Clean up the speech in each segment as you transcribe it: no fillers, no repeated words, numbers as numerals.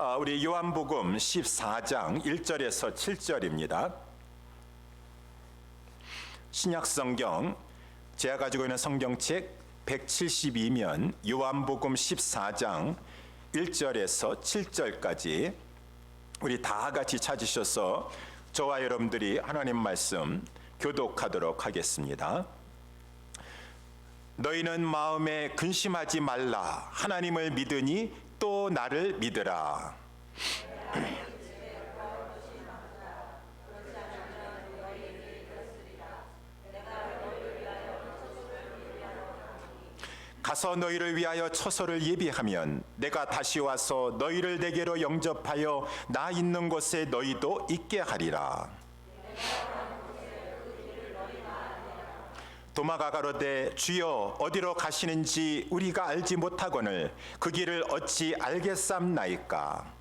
우리 요한복음 14장 1절에서 7절입니다. 신약성경 제가 가지고 있는 성경책 172면 요한복음 14장 1절에서 7절까지 우리 다 같이 찾으셔서 저와 여러분들이 하나님 말씀 교독하도록 하겠습니다. 너희는 마음에 근심하지 말라. 하나님을 믿으니 또 나를 믿으라. 가서 너희를 위하여 처소를 예비하면 내가 다시 와서 너희를 내게로 영접하여 나 있는 곳에 너희도 있게 하리라. 도마가 가로되 주여 어디로 가시는지 우리가 알지 못하거늘 그 길을 어찌 알겠삼나이까.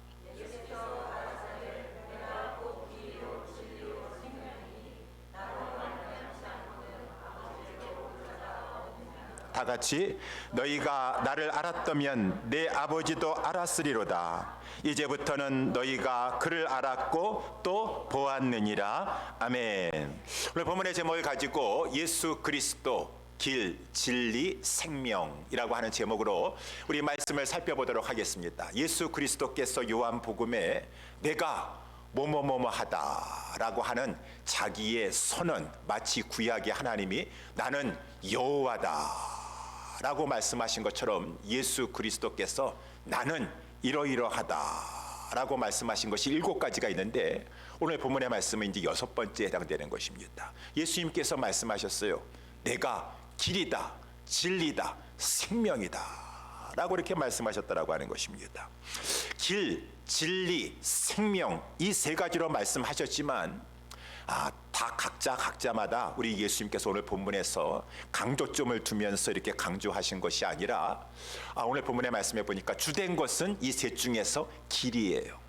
다 같이 너희가 나를 알았다면 내 아버지도 알았으리로다. 이제부터는 너희가 그를 알았고 또 보았느니라. 아멘. 오늘 본문의 제목을 가지고 예수 그리스도 길, 진리, 생명이라고 하는 제목으로 우리 말씀을 살펴보도록 하겠습니다. 예수 그리스도께서 요한복음에 내가 뭐뭐뭐뭐하다라고 하는 자기의 선언, 마치 구약의 하나님이 나는 여호와다 라고 말씀하신 것처럼 예수 그리스도께서 나는 이러이러하다 라고 말씀하신 것이 7가지가 있는데 오늘 본문의 말씀은 이제 6번째에 해당되는 것입니다. 예수님께서 말씀하셨어요. 내가 길이다, 진리다, 생명이다 라고 이렇게 말씀하셨다라고 하는 것입니다. 길, 진리, 생명 이 3가지로 말씀하셨지만 다 각자마다 우리 예수님께서 오늘 본문에서 강조점을 두면서 이렇게 강조하신 것이 아니라 오늘 본문의 말씀에 보니까 주된 것은 이 셋 중에서 길이에요.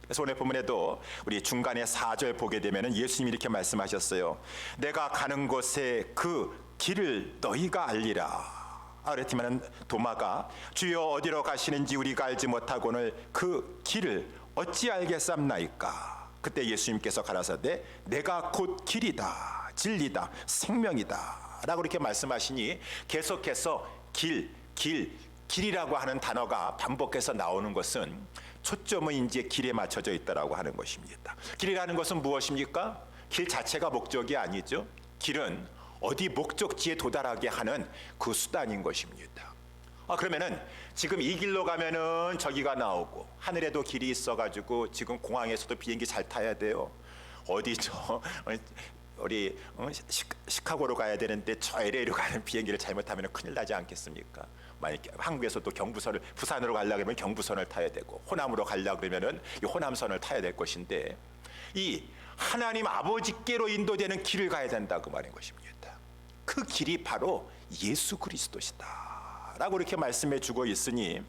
그래서 오늘 본문에도 우리 중간에 4절 보게 되면 예수님이 이렇게 말씀하셨어요. 내가 가는 곳에 그 길을 너희가 알리라. 그랬지만 도마가 주여 어디로 가시는지 우리가 알지 못하고는 그 길을 어찌 알겠삼나이까. 그때 예수님께서 가라사대 내가 곧 길이다, 진리다, 생명이다 라고 이렇게 말씀하시니 계속해서 길이라고 하는 단어가 반복해서 나오는 것은 초점은 이제 길에 맞춰져 있다라고 하는 것입니다. 길이라는 것은 무엇입니까? 길 자체가 목적이 아니죠. 길은 어디 목적지에 도달하게 하는 그 수단인 것입니다. 그러면은 지금 이 길로 가면은 저기가 나오고 하늘에도 길이 있어가지고 지금 공항에서도 비행기 잘 타야 돼요. 어디 우리 시카고로 가야 되는데 저 LA로 가는 비행기를 잘못하면 큰일 나지 않겠습니까? 만약에 한국에서도 경부선을 부산으로 가려고 하면 경부선을 타야 되고 호남으로 가려고 그러면은 이 호남선을 타야 될 것인데 이 하나님 아버지께로 인도되는 길을 가야 된다고 말인 것입니다. 그 길이 바로 예수 그리스도시다 라고 이렇게 말씀해 주고 있으니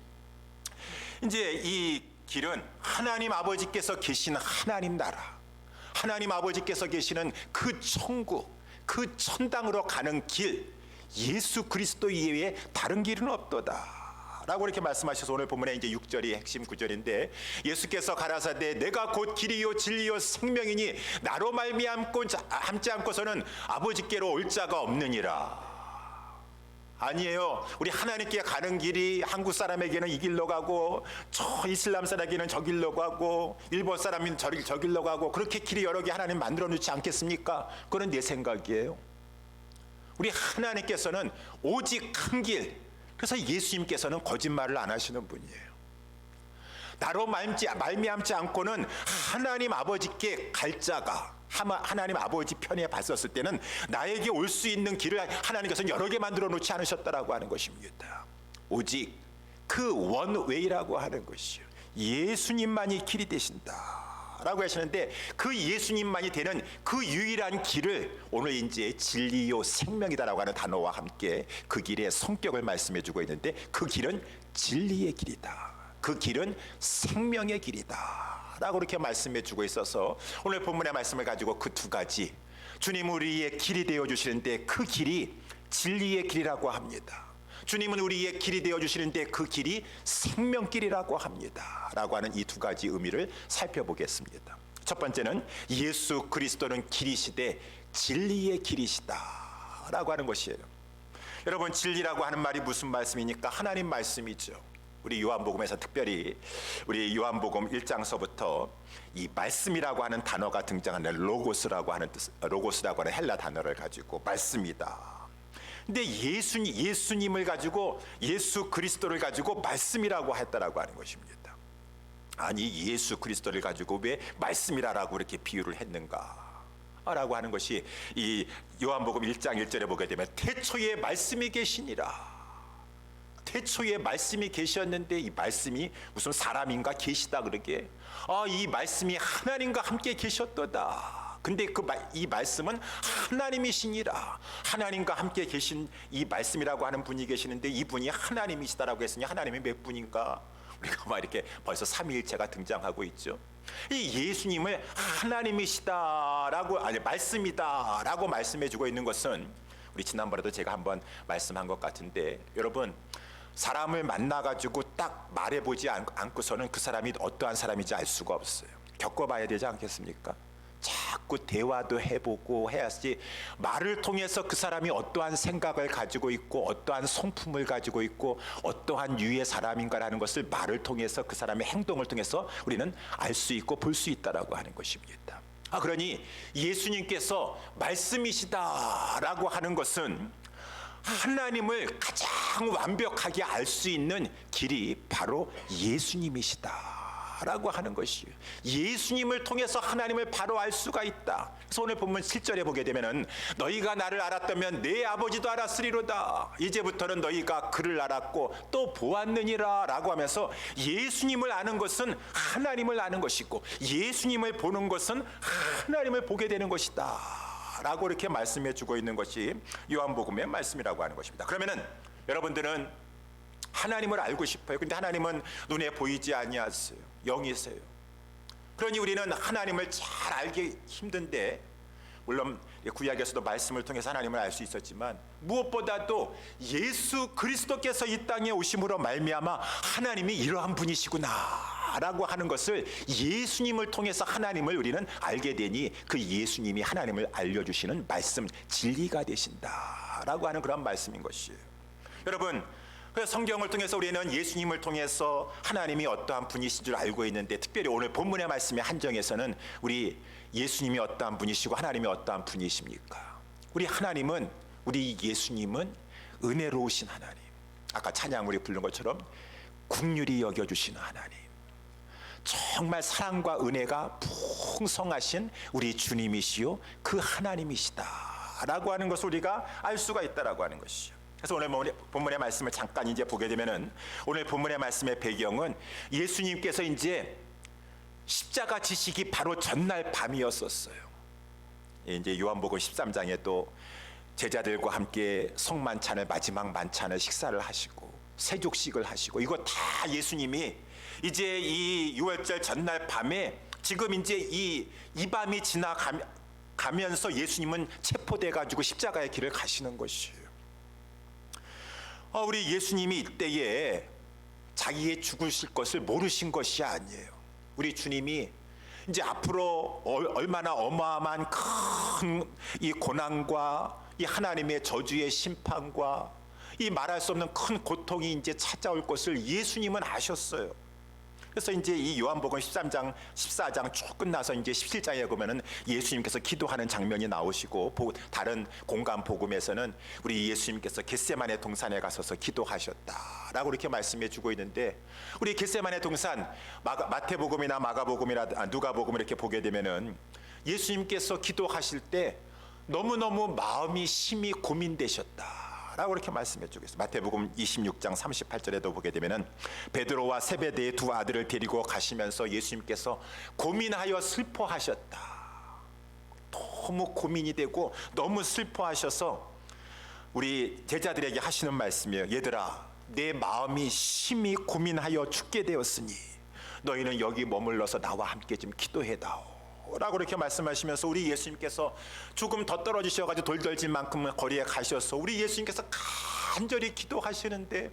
이제 이 길은 하나님 아버지께서 계신 하나님 나라, 하나님 아버지께서 계시는 그 천국, 그 천당으로 가는 길, 예수 그리스도 이외에 다른 길은 없도다 라고 이렇게 말씀하셔서 오늘 본문에 이제 6절이 핵심 구절인데 예수께서 가라사대 내가 곧 길이요 진리요 생명이니 나로 말미암지 않고서는 아버지께로 올 자가 없느니라. 아니에요. 우리 하나님께 가는 길이 한국 사람에게는 이 길로 가고 저 이슬람 사람에게는 저 길로 가고 일본 사람은 저 길로 가고 그렇게 길이 여러 개 하나님 만들어 놓지 않겠습니까? 그건 내 생각이에요. 우리 하나님께서는 오직 한 길. 그래서 예수님께서는 거짓말을 안 하시는 분이에요. 나로 말미암지 않고는 하나님 아버지께 갈 자가 하나님 아버지 편에 봤었을 때는 나에게 올 수 있는 길을 하나님께서는 여러 개 만들어 놓지 않으셨다라고 하는 것입니다. 오직 그 원웨이라고 하는 것이요 예수님만이 길이 되신다 라고 하시는데 그 예수님만이 되는 그 유일한 길을 오늘 이제 진리요 생명이다라고 하는 단어와 함께 그 길의 성격을 말씀해 주고 있는데 그 길은 진리의 길이다, 그 길은 생명의 길이다 라고 이렇게 말씀해 주고 있어서 오늘 본문의 말씀을 가지고 그 2가지 주님 우리의 길이 되어 주시는데 그 길이 진리의 길이라고 합니다. 주님은 우리의 길이 되어주시는데 그 길이 생명길이라고 합니다 라고 하는 이 두 가지 의미를 살펴보겠습니다. 첫 번째는 예수 그리스도는 길이시되 진리의 길이시다 라고 하는 것이에요. 여러분, 진리라고 하는 말이 무슨 말씀입니까? 하나님 말씀이죠. 우리 요한복음에서 특별히 우리 요한복음 1장서부터 이 말씀이라고 하는 단어가 등장하는 로고스라고 하는 헬라 단어를 가지고 말씀이다. 근데 예수님을 가지고, 예수 그리스도를 가지고 말씀이라고 했다라고 하는 것입니다. 아니, 예수 그리스도를 가지고 왜 말씀이라고 이렇게 비유를 했는가? 라고 하는 것이 이 요한복음 1장 1절에 보게 되면 태초에 말씀이 계시니라. 태초에 말씀이 계셨는데 이 말씀이 무슨 사람인가 계시다 그러게. 이 말씀이 하나님과 함께 계셨도다. 근데 이 말씀은 하나님이시니라. 하나님과 함께 계신 이 말씀이라고 하는 분이 계시는데 이분이 하나님이시다라고 했으니 하나님이 몇 분인가? 우리가 막 이렇게 벌써 삼위일체가 등장하고 있죠. 이 예수님을 하나님이시다라고, 아니 말씀이다라고 말씀해주고 있는 것은, 우리 지난번에도 제가 한번 말씀한 것 같은데, 여러분, 사람을 만나가지고 딱 말해보지 않고서는 그 사람이 어떠한 사람인지 알 수가 없어요. 겪어봐야 되지 않겠습니까? 자꾸 대화도 해보고 해야지 말을 통해서 그 사람이 어떠한 생각을 가지고 있고 어떠한 성품을 가지고 있고 어떠한 유의 사람인가라는 것을 말을 통해서, 그 사람의 행동을 통해서 우리는 알 수 있고 볼 수 있다라고 하는 것입니다. 그러니 예수님께서 말씀이시다라고 하는 것은 하나님을 가장 완벽하게 알 수 있는 길이 바로 예수님이시다라고 하는 것이에요. 예수님을 통해서 하나님을 바로 알 수가 있다. 그래서 오늘 본문 7절에 보게 되면은 너희가 나를 알았다면 내 아버지도 알았으리로다. 이제부터는 너희가 그를 알았고 또 보았느니라 라고 하면서 예수님을 아는 것은 하나님을 아는 것이고 예수님을 보는 것은 하나님을 보게 되는 것이다 라고 이렇게 말씀해 주고 있는 것이 요한복음의 말씀이라고 하는 것입니다. 그러면은 여러분들은 하나님을 알고 싶어요. 근데 하나님은 눈에 보이지 아니하세요. 영이세요. 그러니 우리는 하나님을 잘 알기 힘든데, 물론 구약에서도 말씀을 통해서 하나님을 알 수 있었지만 무엇보다도 예수 그리스도께서 이 땅에 오심으로 말미암아 하나님이 이러한 분이시구나 라고 하는 것을, 예수님을 통해서 하나님을 우리는 알게 되니 그 예수님이 하나님을 알려주시는 말씀, 진리가 되신다 라고 하는 그런 말씀인 것이에요. 여러분, 성경을 통해서 우리는 예수님을 통해서 하나님이 어떠한 분이신 줄 알고 있는데, 특별히 오늘 본문의 말씀의 한정에서는 우리 예수님이 어떠한 분이시고 하나님이 어떠한 분이십니까? 우리 하나님은, 우리 예수님은 은혜로우신 하나님, 아까 찬양 우리 부른 것처럼 긍휼히 여겨주시는 하나님, 정말 사랑과 은혜가 풍성하신 우리 주님이시요 그 하나님이시다 라고 하는 것을 우리가 알 수가 있다라고 하는 것이죠. 그래서 오늘 본문의 말씀을 잠깐 이제 보게 되면은, 오늘 본문의 말씀의 배경은 예수님께서 이제 십자가 지시기 바로 전날 밤이었었어요. 이제 요한복음 13장에 또 제자들과 함께 성만찬을, 마지막 만찬을 식사를 하시고 세족식을 하시고, 이거 다 예수님이 이제 이 유월절 전날 밤에, 지금 이제 이 밤이 지나가면서 예수님은 체포돼 가지고 십자가의 길을 가시는 것이에요. 우리 예수님이 이때에 자기의 죽으실 것을 모르신 것이 아니에요. 우리 주님이 이제 앞으로 얼마나 어마어마한 큰 이 고난과 이 하나님의 저주의 심판과 이 말할 수 없는 큰 고통이 이제 찾아올 것을 예수님은 아셨어요. 그래서 이제 이 요한복음 13장, 14장 쭉 끝나서 이제 17장에 보면은 예수님께서 기도하는 장면이 나오시고, 다른 공간 복음에서는 우리 예수님께서 겟세마네 동산에 가서서 기도하셨다라고 이렇게 말씀해 주고 있는데, 우리 겟세마네 동산, 마태복음이나 마가복음이나 누가복음 이렇게 보게 되면은 예수님께서 기도하실 때 너무너무 마음이 심히 고민되셨다 라고 이렇게 말씀해 주고 있어요. 마태복음 26장 38절에도 보게 되면은 베드로와 세베대의 두 아들을 데리고 가시면서 예수님께서 고민하여 슬퍼하셨다. 너무 고민이 되고 너무 슬퍼하셔서 우리 제자들에게 하시는 말씀이에요. 얘들아, 내 마음이 심히 고민하여 죽게 되었으니 너희는 여기 머물러서 나와 함께 좀 기도해다오 라고 이렇게 말씀하시면서, 우리 예수님께서 조금 더 떨어지셔가지고 돌덜진 만큼 거리에 가셔서 우리 예수님께서 간절히 기도하시는데,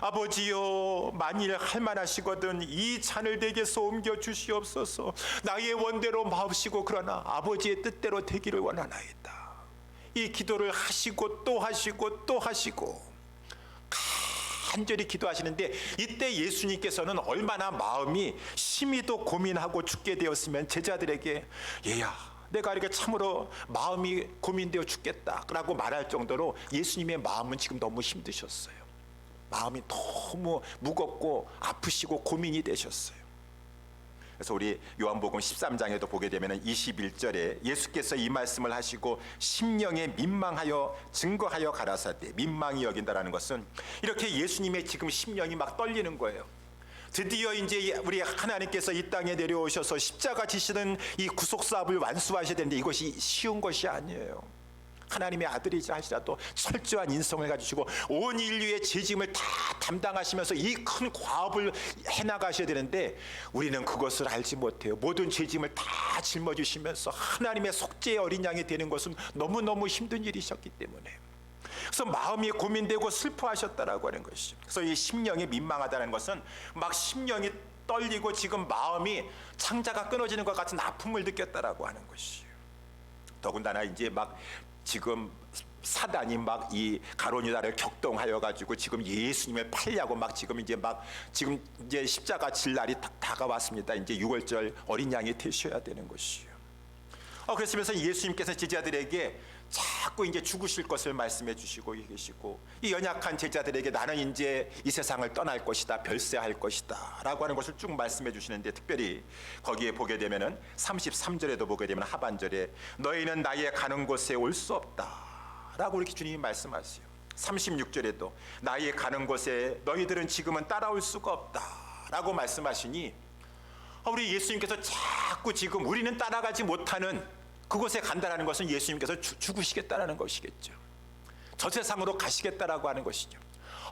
아버지여, 만일 할만하시거든 이 잔을 내게서 옮겨 주시옵소서. 나의 원대로 마옵시고 그러나 아버지의 뜻대로 되기를 원하나이다. 이 기도를 하시고 또 하시고 또 하시고 간절히 기도하시는데, 이때 예수님께서는 얼마나 마음이 심히도 고민하고 죽게 되었으면 제자들에게, 얘야, 내가 이렇게 참으로 마음이 고민되어 죽겠다라고 말할 정도로 예수님의 마음은 지금 너무 힘드셨어요. 마음이 너무 무겁고 아프시고 고민이 되셨어요. 그래서 우리 요한복음 13장에도 보게 되면 21절에 예수께서 이 말씀을 하시고 심령에 민망하여 증거하여 가라사대, 민망히 여긴다라는 것은 이렇게 예수님의 지금 심령이 막 떨리는 거예요. 드디어 이제 우리 하나님께서 이 땅에 내려오셔서 십자가 지시는 이 구속사업을 완수하셔야 되는데 이것이 쉬운 것이 아니에요. 하나님의 아들이자 하시라도 철저한 인성을 가지시고 온 인류의 죄짐을 다 담당하시면서 이 큰 과업을 해나가셔야 되는데, 우리는 그것을 알지 못해요. 모든 죄짐을 다 짊어지시면서 하나님의 속죄의 어린 양이 되는 것은 너무너무 힘든 일이셨기 때문에, 그래서 마음이 고민되고 슬퍼하셨다라고 하는 것이죠. 그래서 이 심령이 민망하다는 것은 막 심령이 떨리고 지금 마음이 창자가 끊어지는 것 같은 아픔을 느꼈다라고 하는 것이에요. 더군다나 이제 막 지금 사단이 막 이 가룟유다를 격동하여 가지고 지금 예수님을 팔려고 막 지금 이제 십자가 질 날이 다가왔습니다. 이제 6월절 어린 양이 되셔야 되는 것이에요. 그러시면서 예수님께서 제자들에게 자꾸 이제 죽으실 것을 말씀해 주시고 계시고, 이 연약한 제자들에게 나는 이제 이 세상을 떠날 것이다, 별세할 것이다 라고 하는 것을 쭉 말씀해 주시는데, 특별히 거기에 보게 되면은 33절에도 보게 되면 하반절에 너희는 나의 가는 곳에 올 수 없다 라고 이렇게 주님이 말씀하세요. 36절에도 나의 가는 곳에 너희들은 지금은 따라올 수가 없다 라고 말씀하시니, 우리 예수님께서 자꾸 지금 우리는 따라가지 못하는 그곳에 간다라는 것은 예수님께서 죽으시겠다라는 것이겠죠. 저 세상으로 가시겠다라고 하는 것이죠.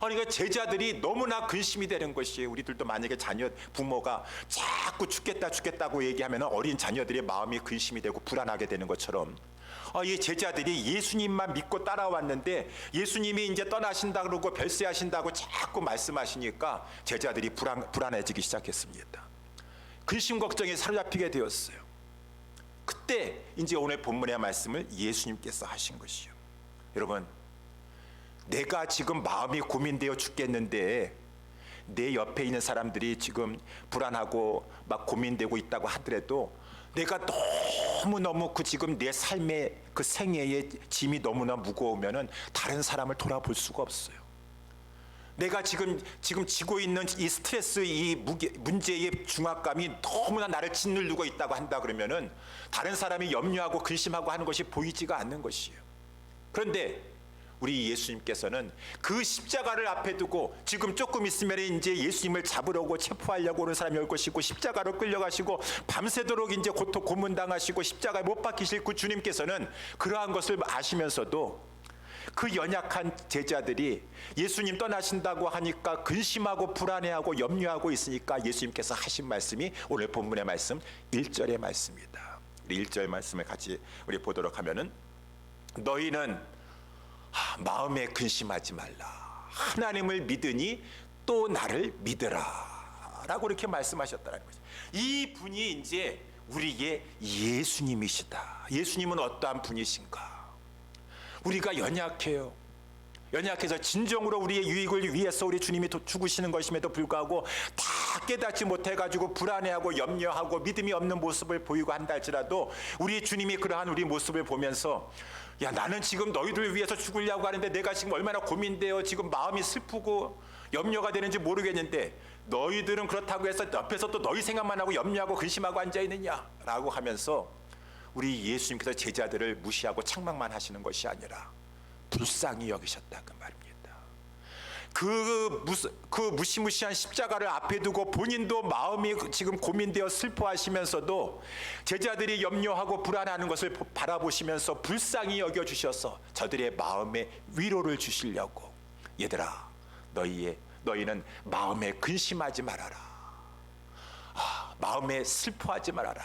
그러니까 제자들이 너무나 근심이 되는 것이에요. 우리들도 만약에 자녀 부모가 자꾸 죽겠다고 얘기하면 어린 자녀들의 마음이 근심이 되고 불안하게 되는 것처럼, 이 제자들이 예수님만 믿고 따라왔는데 예수님이 이제 떠나신다 그러고 별세하신다고 자꾸 말씀하시니까 제자들이 불안해지기 시작했습니다. 근심 걱정에 사로잡히게 되었어요. 그때 이제 오늘 본문의 말씀을 예수님께서 하신 것이요. 여러분, 내가 지금 마음이 고민되어 죽겠는데 내 옆에 있는 사람들이 지금 불안하고 막 고민되고 있다고 하더라도, 내가 너무너무 지금 내 삶의 그 생애의 짐이 너무나 무거우면은 다른 사람을 돌아볼 수가 없어요. 내가 지금 지고 있는 이 스트레스, 이 문제의 중압감이 너무나 나를 짓누르고 있다고 한다 그러면은 다른 사람이 염려하고 근심하고 하는 것이 보이지가 않는 것이에요. 그런데 우리 예수님께서는 그 십자가를 앞에 두고 지금 조금 있으면 이제 예수님을 잡으려고 체포하려고 오는 사람이 올 것이고, 십자가로 끌려가시고 밤새도록 이제 고문당하시고 십자가에 못 박히실 그 주님께서는 그러한 것을 아시면서도 그 연약한 제자들이 예수님 떠나신다고 하니까 근심하고 불안해하고 염려하고 있으니까 예수님께서 하신 말씀이 오늘 본문의 말씀 1절의 말씀입니다. 우리 1절 말씀을 같이 우리 보도록 하면은, 너희는 마음에 근심하지 말라, 하나님을 믿으니 또 나를 믿으라 라고 이렇게 말씀하셨다는 거죠. 이 분이 이제 우리의 예수님이시다. 예수님은 어떠한 분이신가? 우리가 연약해요. 연약해서 진정으로 우리의 유익을 위해서 우리 주님이 죽으시는 것임에도 불구하고 다 깨닫지 못해가지고 불안해하고 염려하고 믿음이 없는 모습을 보이고 한다 할지라도, 우리 주님이 그러한 우리 모습을 보면서, 야, 나는 지금 너희들을 위해서 죽으려고 하는데 내가 지금 얼마나 고민되어 지금 마음이 슬프고 염려가 되는지 모르겠는데, 너희들은 그렇다고 해서 옆에서 또 너희 생각만 하고 염려하고 근심하고 앉아있느냐 라고 하면서 우리 예수님께서 제자들을 무시하고 책망만 하시는 것이 아니라 불쌍히 여기셨다 그 말입니다. 그 무시무시한 십자가를 앞에 두고 본인도 마음이 지금 고민되어 슬퍼하시면서도 제자들이 염려하고 불안하는 것을 바라보시면서 불쌍히 여겨주셔서 저들의 마음에 위로를 주시려고, 얘들아, 너희는 마음에 근심하지 말아라, 마음에 슬퍼하지 말아라,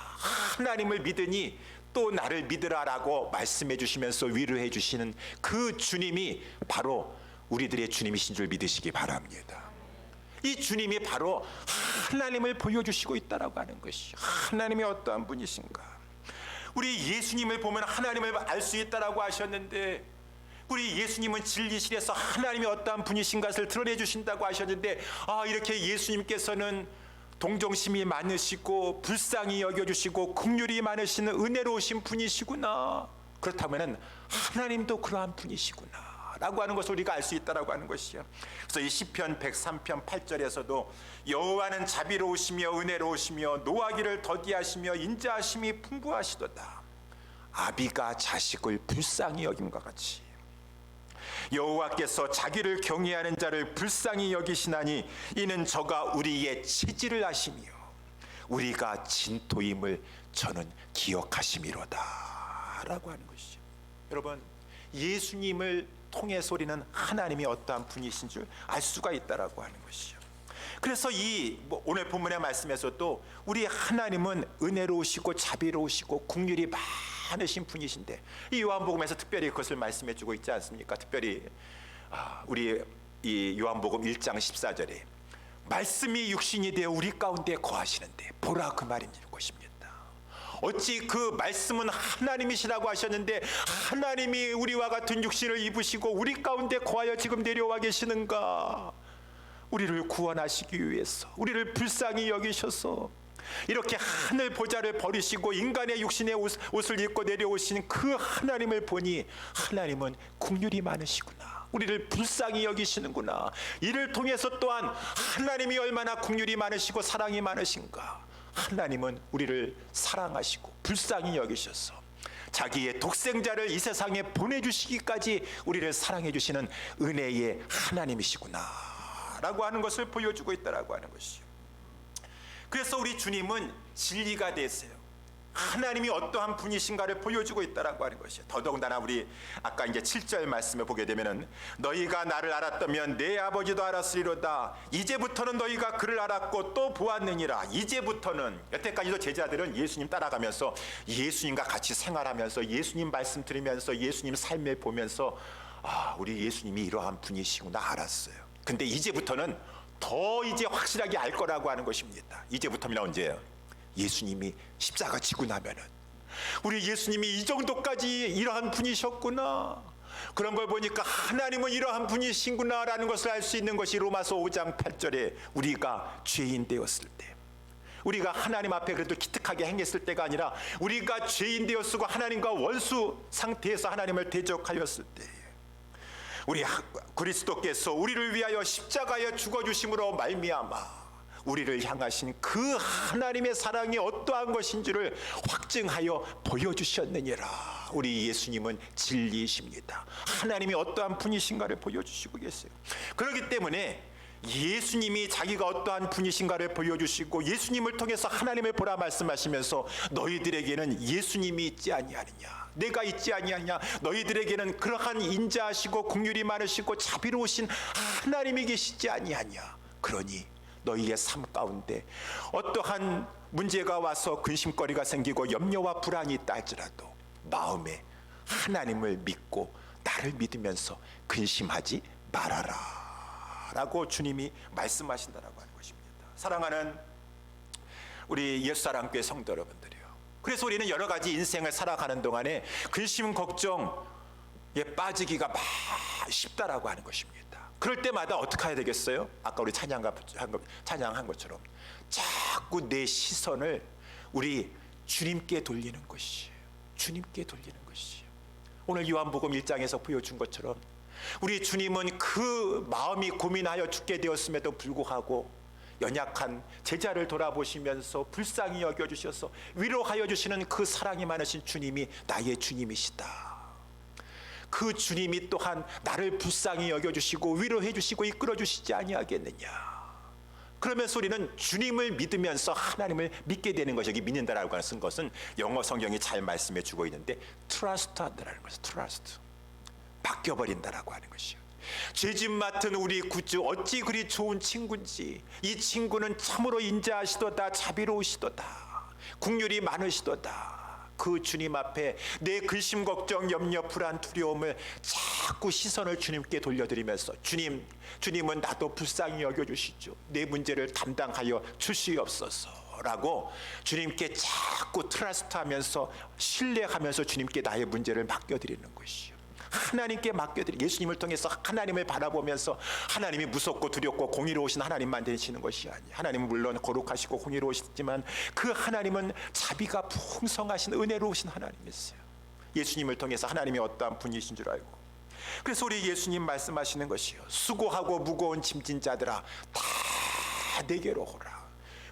하나님을 믿으니 또 나를 믿으라라고 말씀해 주시면서 위로해 주시는 그 주님이 바로 우리들의 주님이신 줄 믿으시기 바랍니다. 이 주님이 바로 하나님을 보여주시고 있다라고 하는 것이요. 하나님이 어떠한 분이신가. 우리 예수님을 보면 하나님을 알 수 있다라고 하셨는데, 우리 예수님은 진리실에서 하나님이 어떠한 분이신 것을 드러내 주신다고 하셨는데, 이렇게 예수님께서는 동정심이 많으시고 불쌍히 여겨주시고 긍휼이 많으신 은혜로우신 분이시구나. 그렇다면 하나님도 그러한 분이시구나 라고 하는 것을 우리가 알 수 있다라고 하는 것이요. 그래서 이 시편 103편 8절에서도 여호와는 자비로우시며 은혜로우시며 노하기를 더디하시며 인자하심이 풍부하시도다. 아비가 자식을 불쌍히 여김과 같이 여호와께서 자기를 경외하는 자를 불쌍히 여기시나니 이는 저가 우리의 체질을 아시며 우리가 진토임을 저는 기억하심이로다 라고 하는 것이죠. 여러분, 예수님을 통해서 우리는 하나님이 어떠한 분이신 줄 알 수가 있다라고 하는 것이죠. 그래서 오늘 본문의 말씀에서도 우리 하나님은 은혜로우시고 자비로우시고 긍휼이 많으신 분이신데, 이 요한복음에서 특별히 그것을 말씀해 주고 있지 않습니까? 특별히 우리 이 요한복음 1장 14절에 말씀이 육신이 되어 우리 가운데 거하시는데 보라 그 말인 것입니다. 어찌 그 말씀은 하나님이시라고 하셨는데 하나님이 우리와 같은 육신을 입으시고 우리 가운데 거하여 지금 내려와 계시는가? 우리를 구원하시기 위해서, 우리를 불쌍히 여기셔서 이렇게 하늘 보좌를 버리시고 인간의 육신의 옷을 입고 내려오신 그 하나님을 보니 하나님은 긍휼이 많으시구나, 우리를 불쌍히 여기시는구나. 이를 통해서 또한 하나님이 얼마나 긍휼이 많으시고 사랑이 많으신가. 하나님은 우리를 사랑하시고 불쌍히 여기셔서 자기의 독생자를 이 세상에 보내주시기까지 우리를 사랑해 주시는 은혜의 하나님이시구나 라고 하는 것을 보여주고 있다라고 하는 것이죠. 그래서 우리 주님은 진리가 되세요. 하나님이 어떠한 분이신가를 보여주고 있다라고 하는 것이죠. 더더군다나 우리 아까 이제 7절 말씀을 보게 되면은 너희가 나를 알았다면 내 아버지도 알았으리로다. 이제부터는 너희가 그를 알았고 또 보았느니라. 이제부터는, 여태까지도 제자들은 예수님 따라가면서 예수님과 같이 생활하면서 예수님 말씀 들으면서 예수님 삶을 보면서 우리 예수님이 이러한 분이시구나 알았어요. 근데 이제부터는 더 이제 확실하게 알 거라고 하는 것입니다. 이제부터는 언제예요? 예수님이 십자가 지고 나면은 우리 예수님이 이 정도까지 이러한 분이셨구나, 그런 걸 보니까 하나님은 이러한 분이신구나 라는 것을 알 수 있는 것이 로마서 5장 8절에 우리가 죄인 되었을 때, 우리가 하나님 앞에 그래도 기특하게 행했을 때가 아니라 우리가 죄인 되었고 하나님과 원수 상태에서 하나님을 대적하였을 때 우리 그리스도께서 우리를 위하여 십자가에 죽어주심으로 말미암아 우리를 향하신 그 하나님의 사랑이 어떠한 것인지를 확증하여 보여주셨느니라. 우리 예수님은 진리이십니다. 하나님이 어떠한 분이신가를 보여주시고 계세요. 그렇기 때문에 예수님이 자기가 어떠한 분이신가를 보여주시고 예수님을 통해서 하나님을 보라 말씀하시면서 너희들에게는 예수님이 있지 아니하느냐, 내가 있지 아니하냐, 너희들에게는 그러한 인자하시고 긍휼이 많으시고 자비로우신 하나님이 계시지 아니하냐. 그러니 너희의 삶 가운데 어떠한 문제가 와서 근심거리가 생기고 염려와 불안이 있다 할지라도 마음에 하나님을 믿고 나를 믿으면서 근심하지 말아라 라고 주님이 말씀하신다라고 하는 것입니다. 사랑하는 우리 옛사랑교회 성도 여러분들이요, 그래서 우리는 여러 가지 인생을 살아가는 동안에 근심 걱정에 빠지기가 쉽다라고 하는 것입니다. 그럴 때마다 어떻게 해야 되겠어요? 아까 우리 찬양한 것처럼 자꾸 내 시선을 우리 주님께 돌리는 것이에요. 주님께 돌리는 것이에요. 오늘 요한복음 1장에서 보여준 것처럼 우리 주님은 그 마음이 고민하여 죽게 되었음에도 불구하고 연약한 제자를 돌아보시면서 불쌍히 여겨주셔서 위로하여 주시는 그 사랑이 많으신 주님이 나의 주님이시다. 그 주님이 또한 나를 불쌍히 여겨주시고 위로해 주시고 이끌어 주시지 아니하겠느냐. 그러면서 우리는 주님을 믿으면서 하나님을 믿게 되는 것이, 여기 믿는다라고 하는 것은 영어 성경이 잘 말씀해 주고 있는데 트러스트 한다라는 것이죠. 트러스트, 바뀌어버린다라고 하는 것이요. 죄짓 맡은 우리 구주 어찌 그리 좋은 친구인지, 이 친구는 참으로 인자하시도다, 자비로우시도다, 긍휼이 많으시도다, 그 주님 앞에 내 근심 걱정 염려 불안 두려움을 자꾸 시선을 주님께 돌려드리면서 주님은 나도 불쌍히 여겨주시죠. 내 문제를 담당하여 주시옵소서라고 주님께 자꾸 트러스트하면서 신뢰하면서 주님께 나의 문제를 맡겨드리는 것이요. 하나님께 맡겨드리고 예수님을 통해서 하나님을 바라보면서 하나님이 무섭고 두렵고 공의로우신 하나님만 되시는 것이 아니에요. 하나님은 물론 거룩하시고 공의로우시지만 그 하나님은 자비가 풍성하신 은혜로우신 하나님이세요. 예수님을 통해서 하나님이 어떠한 분이신 줄 알고, 그래서 우리 예수님 말씀하시는 것이요, 수고하고 무거운 짐진 자들아 다 내게로 오라.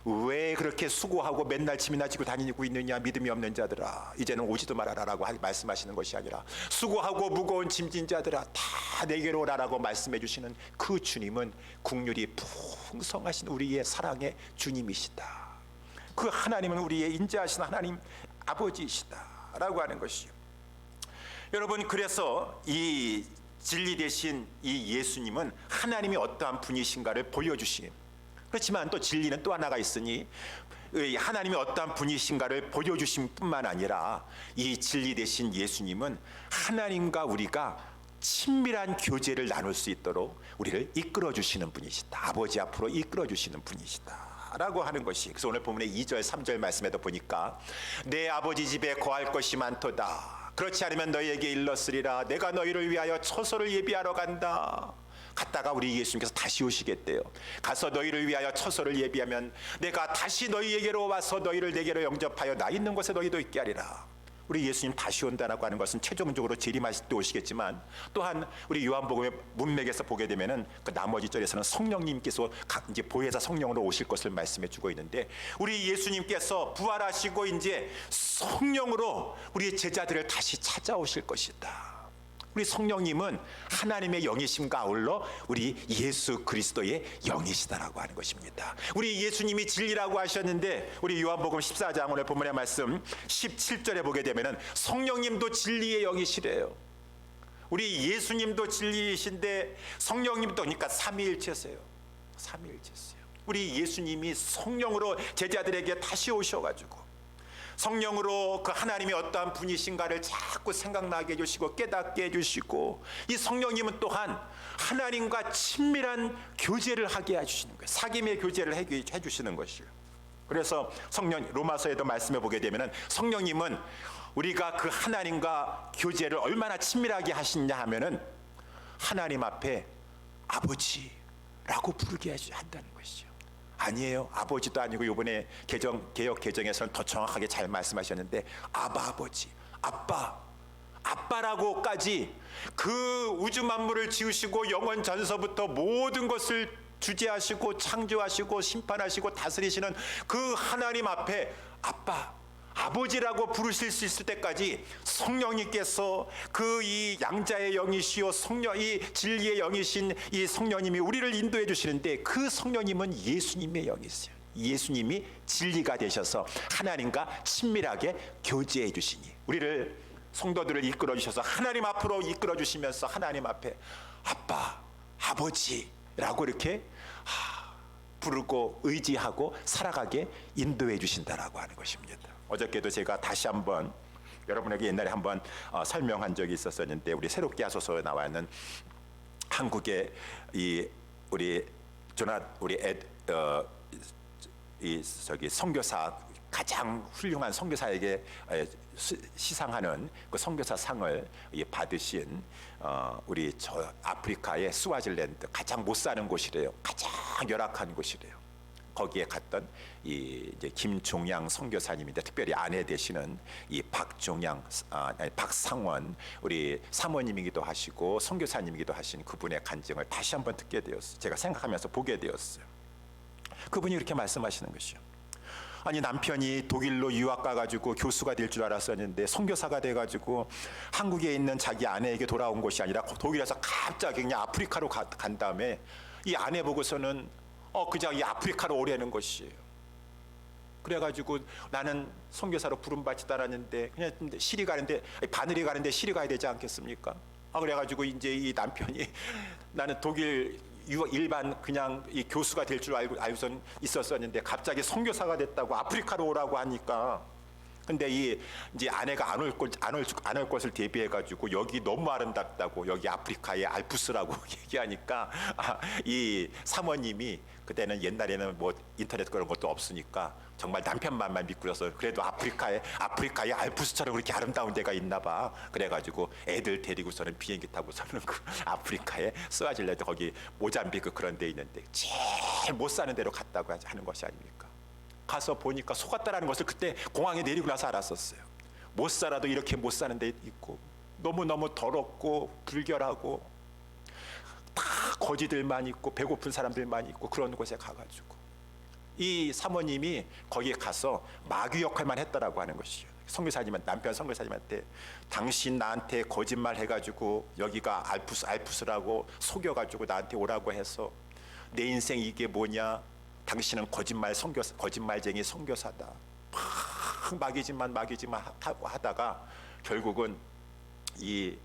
왜 그렇게 수고하고 맨날 짐이나 지고 다니고 있느냐 믿음이 없는 자들아 이제는 오지도 말아라라고 말씀하시는 것이 아니라 수고하고 무거운 짐진 자들아 다 내게로 오라라고 말씀해 주시는 그 주님은 국률이 풍성하신 우리의 사랑의 주님이시다. 그 하나님은 우리의 인자하신 하나님 아버지이시다라고 하는 것이요. 여러분, 그래서 이 진리 대신 이 예수님은 하나님이 어떠한 분이신가를 보여주신, 그렇지만 또 진리는 또 하나가 있으니 하나님이 어떠한 분이신가를 보여주신 뿐만 아니라 이 진리 대신 예수님은 하나님과 우리가 친밀한 교제를 나눌 수 있도록 우리를 이끌어 주시는 분이시다. 아버지 앞으로 이끌어 주시는 분이시다 라고 하는 것이, 그래서 오늘 본문의 2절 3절 말씀에도 보니까 내 아버지 집에 거할 것이 많도다. 그렇지 않으면 너희에게 일렀으리라. 내가 너희를 위하여 처소를 예비하러 간다. 갔다가 우리 예수님께서 다시 오시겠대요. 가서 너희를 위하여 처소를 예비하면 내가 다시 너희에게로 와서 너희를 내게로 영접하여 나 있는 곳에 너희도 있게 하리라. 우리 예수님 다시 온다라고 하는 것은 최종적으로 재림하실 때 오시겠지만, 또한 우리 요한복음의 문맥에서 보게 되면은 그 나머지 절에서는 성령님께서 이제 보혜사 성령으로 오실 것을 말씀해 주고 있는데, 우리 예수님께서 부활하시고 이제 성령으로 우리 제자들을 다시 찾아오실 것이다. 우리 성령님은 하나님의 영이심과 아울러 우리 예수 그리스도의 영이시다라고 하는 것입니다. 우리 예수님이 진리라고 하셨는데, 우리 요한복음 14장 오늘 본문의 말씀 17절에 보게 되면은 성령님도 진리의 영이시래요. 우리 예수님도 진리이신데 성령님도, 그러니까 삼위일체세요. 삼위일체세요. 우리 예수님이 성령으로 제자들에게 다시 오셔가지고 성령으로 그 하나님이 어떠한 분이신가를 자꾸 생각나게 해주시고 깨닫게 해주시고, 이 성령님은 또한 하나님과 친밀한 교제를 하게 해주시는 거예요. 사귐의 교제를 해주시는 것이에요. 그래서 성령, 로마서에도 말씀해 보게 되면 성령님은 우리가 그 하나님과 교제를 얼마나 친밀하게 하시냐 하면은 하나님 앞에 아버지라고 부르게 한다는 것이죠. 아니에요. 아버지도 아니고, 이번에 개역 개정에서는 더 정확하게 잘 말씀하셨는데 아버지, 아빠라고까지 그 우주 만물을 지으시고 영원 전서부터 모든 것을 주재하시고 창조하시고 심판하시고 다스리시는 그 하나님 앞에 아버지라고 부르실 수 있을 때까지 성령님께서 그 이 양자의 영이시요 이 진리의 영이신 이 성령님이 우리를 인도해 주시는데, 그 성령님은 예수님의 영이세요. 예수님이 진리가 되셔서 하나님과 친밀하게 교제해 주시니 우리를, 성도들을 이끌어 주셔서 하나님 앞으로 이끌어 주시면서 하나님 앞에 아버지라고 이렇게 부르고 의지하고 살아가게 인도해 주신다라고 하는 것입니다. 어저께도 제가 다시 한번 여러분에게 옛날에 한번 설명한 적이 있었는데, 우리 새롭게 하소서에 나와 있는 한국의 우리 선교사, 가장 훌륭한 선교사에게 시상하는 그 선교사 상을 받으신 우리 저 아프리카의 스와질랜드, 가장 못 사는 곳이래요. 가장 열악한 곳이래요. 거기에 갔던 이제 김종양 선교사님인데, 특별히 아내 되시는 이 박상원 우리 사모님이기도 하시고 선교사님이기도 하신 그분의 간증을 다시 한번 듣게 되었어요. 제가 생각하면서 보게 되었어요. 그분이 이렇게 말씀하시는 것이요. 아니, 남편이 독일로 유학 가가지고 교수가 될 줄 알았었는데 선교사가 돼가지고 한국에 있는 자기 아내에게 돌아온 것이 아니라 독일에서 갑자기 그냥 아프리카로 간 다음에 이 아내 보고서는 그냥 이 아프리카로 오려는 것이에요. 그래가지고 나는 선교사로 부름받지도 않았는데 그냥 시리 가는데, 바늘이 가는데 시리 가야 되지 않겠습니까? 그래가지고 이제 이 남편이 나는 독일 일반 그냥 이 교수가 될 줄 알고선 있었었는데 갑자기 선교사가 됐다고 아프리카로 오라고 하니까 근데 이 이제 아내가 안 올 것을 대비해 가지고 여기 너무 아름답다고 여기 아프리카의 알프스라고 얘기하니까 이 사모님이 그때는 옛날에는 뭐 인터넷 그런 것도 없으니까 정말 남편 말만 믿고서 그래도 아프리카의 알프스처럼 그렇게 아름다운 데가 있나 봐. 그래가지고 애들 데리고서는 비행기 타고서는 그 아프리카의 스와질랜드 거기 모잠비크 그런 데 있는데 제일 못 사는 데로 갔다고 하는 것이 아닙니까? 가서 보니까 속았다라는 것을 그때 공항에 내리고 나서 알았었어요. 못 살아도 이렇게 못 사는 데 있고 너무너무 더럽고 불결하고 다 거지들만 있고 배고픈 사람들만 있고 그런 곳에 가가지고 이 사모님이 거기에 가서 마귀 역할만 했다라고 하는 것이죠. 남편 선교사님한테 당신 나한테 거짓말 해가지고 여기가 알프스라고 속여가지고 나한테 오라고 해서 내 인생 이게 뭐냐? 당신은 거짓말쟁이 선교사다. 막이지만 하고 하다가 결국은 이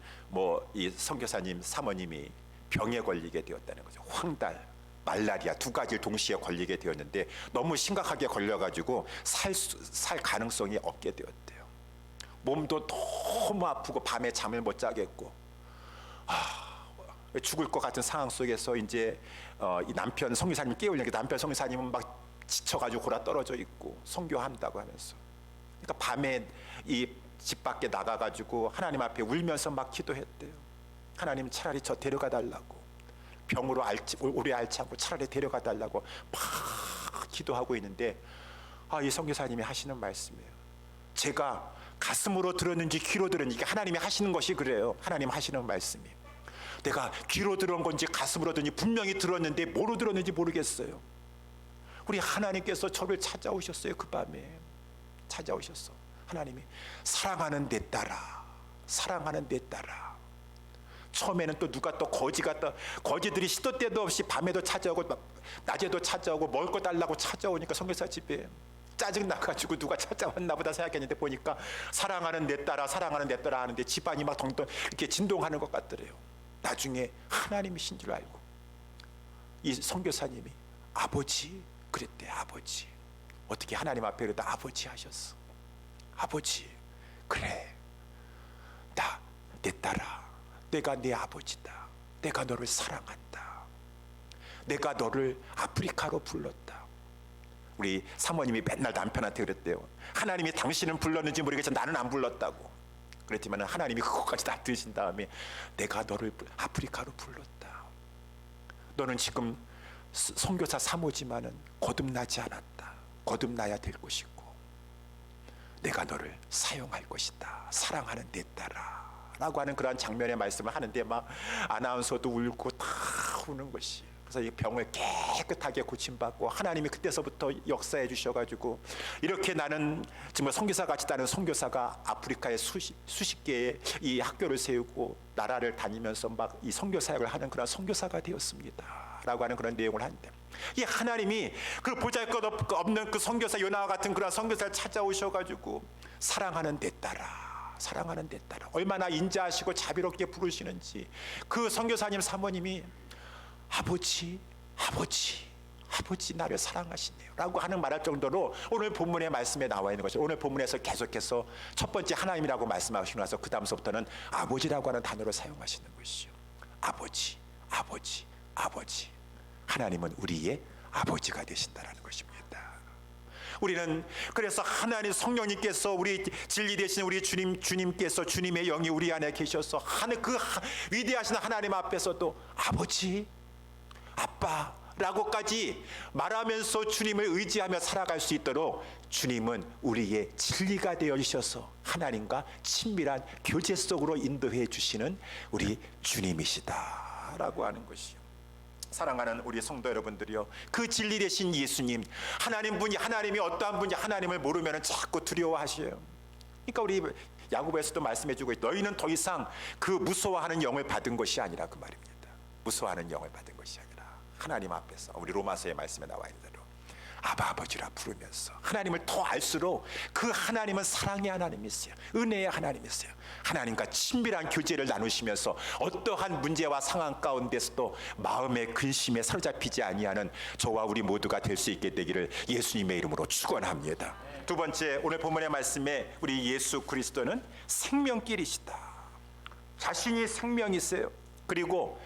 선교사님 사모님이 병에 걸리게 되었다는 거죠. 황달, 말라리아 두 가지를 동시에 걸리게 되었는데 너무 심각하게 걸려가지고 살 가능성이 없게 되었대요. 몸도 너무 아프고 밤에 잠을 못 자겠고 죽을 것 같은 상황 속에서 이제 이 남편 선교사님 깨우려니까 남편 선교사님은 막 지쳐가지고 골아 떨어져 있고 선교한다고 하면서 그러니까 밤에 이 집 밖에 나가가지고 하나님 앞에 울면서 막 기도했대요. 하나님 차라리 저 데려가 달라고 병으로 오래 앓지 않고 차라리 데려가 달라고 막 기도하고 있는데 이 선교사님이 하시는 말씀이에요. 제가 가슴으로 들었는지 귀로 들었는지 하나님이 하시는 것이 그래요. 하나님 하시는 말씀이 내가 귀로 들은 건지 가슴으로 들었는지 분명히 들었는데 뭐로 들었는지 모르겠어요. 우리 하나님께서 저를 찾아오셨어요. 그 밤에 찾아오셨어. 하나님이 사랑하는 내 딸아. 처음에는 또 누가 또 거지들이 시도 때도 없이 밤에도 찾아오고 낮에도 찾아오고 먹을 거 달라고 찾아오니까 선교사 집에 짜증 나가지고 누가 찾아왔나 보다 생각했는데 보니까 사랑하는 내 딸아 하는데 집안이 막 덩덩 이렇게 진동하는 것 같더래요. 나중에 하나님이신 줄 알고 이 선교사님이 아버지 그랬대. 아버지 어떻게 하나님 앞에 그러다 아버지 하셨어. 아버지 그래 내 딸아 내가 네 아버지다. 내가 너를 사랑한다. 내가 너를 아프리카로 불렀다. 우리 사모님이 맨날 남편한테 그랬대요. 하나님이 당신은 불렀는지 모르겠지만 나는 안 불렀다고. 그랬지만 하나님이 그것까지 다 들으신 다음에 내가 너를 아프리카로 불렀다. 너는 지금 선교사 사모지만은 거듭나지 않았다. 거듭나야 될 것이고 내가 너를 사용할 것이다. 사랑하는 내 딸아 라고 하는 그러한 장면의 말씀을 하는데 막 아나운서도 울고 다 우는 것이. 그래서 이 병을 깨끗하게 고침받고 하나님이 그때서부터 역사해 주셔가지고 이렇게 나는 정말 선교사 같이 다는 선교사가 아프리카에 수십 개의 이 학교를 세우고 나라를 다니면서 막 이 선교 사역을 하는 그런 선교사가 되었습니다. 라고 하는 그런 내용을 하는데 이 하나님이 그 보잘것없는 그 선교사 요나와 같은 그런 선교사를 찾아오셔가지고 사랑하는 내 딸아 얼마나 인자하시고 자비롭게 부르시는지 그 선교사님 사모님이 아버지 나를 사랑하시네요 라고 하는 말할 정도로 오늘 본문의 말씀에 나와 있는 것이 오늘 본문에서 계속해서 첫 번째 하나님이라고 말씀하시고 나서 그 다음서부터는 아버지라고 하는 단어를 사용하시는 것이요. 아버지 하나님은 우리의 아버지가 되신다는 것입니다. 우리는 그래서 하나님 성령님께서 우리 진리 되신 우리 주님께서 주님의 영이 우리 안에 계셔서 그 위대하신 하나님 앞에서도 아버지 아빠라고까지 말하면서 주님을 의지하며 살아갈 수 있도록 주님은 우리의 진리가 되어 주셔서 하나님과 친밀한 교제 속으로 인도해 주시는 우리 주님이시다라고 하는 것이요. 사랑하는 우리 성도 여러분들이요, 그 진리 되신 예수님, 하나님이 어떠한 분인지 하나님을 모르면 자꾸 두려워하셔요. 그러니까 우리 야고보에서도 말씀해주고 있다. 너희는 더 이상 그 무서워하는 영을 받은 것이 아니라 그 말입니다. 무서워하는 영을 받은 것이 아니라 하나님 앞에서 우리 로마서의 말씀에 나와 있는 대로 아버지라 부르면서 하나님을 더 알수록 그 하나님은 사랑의 하나님이세요. 은혜의 하나님이세요. 하나님과 친밀한 교제를 나누시면서 어떠한 문제와 상황 가운데서도 마음의 근심에 사로잡히지 아니하는 저와 우리 모두가 될 수 있게 되기를 예수님의 이름으로 축원합니다. 두 번째, 오늘 본문의 말씀에 우리 예수 그리스도는 생명길이시다. 자신이 생명이세요. 그리고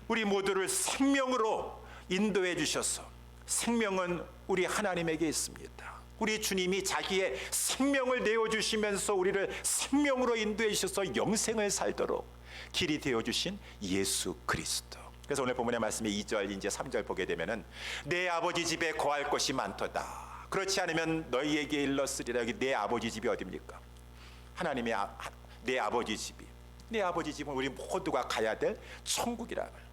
우리 모두를 생명으로 인도해 주셔서, 생명은 우리 하나님에게 있습니다. 우리 주님이 자기의 생명을 내어주시면서 우리를 생명으로 인도해 주셔서 영생을 살도록 길이 되어주신 예수 그리스도. 그래서 오늘 본문의 말씀에 2절 이제 3절 보게 되면은 내 아버지 집에 거할 곳이 많도다. 그렇지 않으면 너희에게 일렀으리라. 여기 내 아버지 집이 어디입니까? 하나님의 내 아버지 집이. 내 아버지 집은 우리 모두가 가야 될 천국이라는 거예요.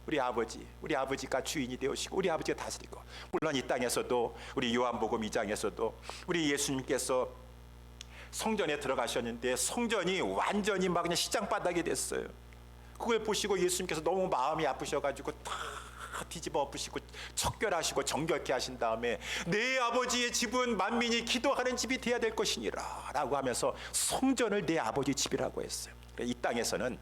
우리 아버지가 주인이 되시고 우리 아버지가 다스리고, 물론 이 땅에서도 우리 요한복음 2장에서도 우리 예수님께서 성전에 들어가셨는데 성전이 완전히 막 그냥 시장바닥이 됐어요. 그걸 보시고 예수님께서 너무 마음이 아프셔가지고 다 뒤집어 엎으시고 척결하시고 정결케 하신 다음에 내 아버지의 집은 만민이 기도하는 집이 되어야 될 것이니라 라고 하면서 성전을 내 아버지 집이라고 했어요. 이 땅에서는